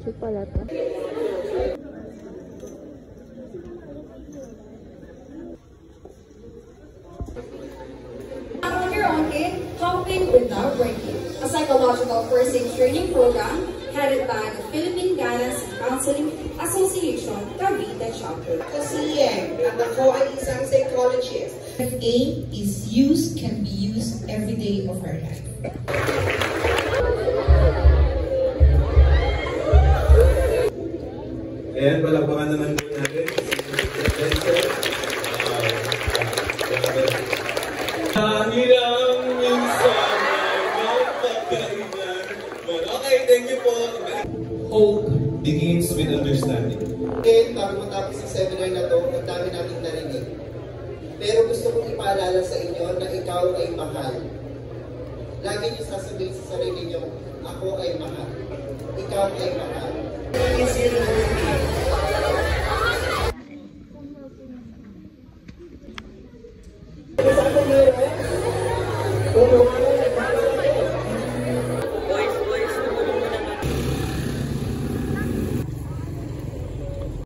Music pala to. On your own kid, helping without breaking. A psychological first aid training program headed by the Philippine Guidance and Counseling Association, Cavite Chapter. Kasi ako ay isang psychologist. FA is used, can be used every day of our life. Ayan, palakpakan naman po natin. Hirang minsan ay mapagkainan. Okay, thank you po. Hope begins with understanding. Okay, bago matapos ang seminar na to, ang dami natin narinig. Pero gusto kong ipaalala sa inyo na ikaw ay mahal. Lagi niyo sasabihin sa sarili niyo, ako ay mahal. Ikaw ay mahal.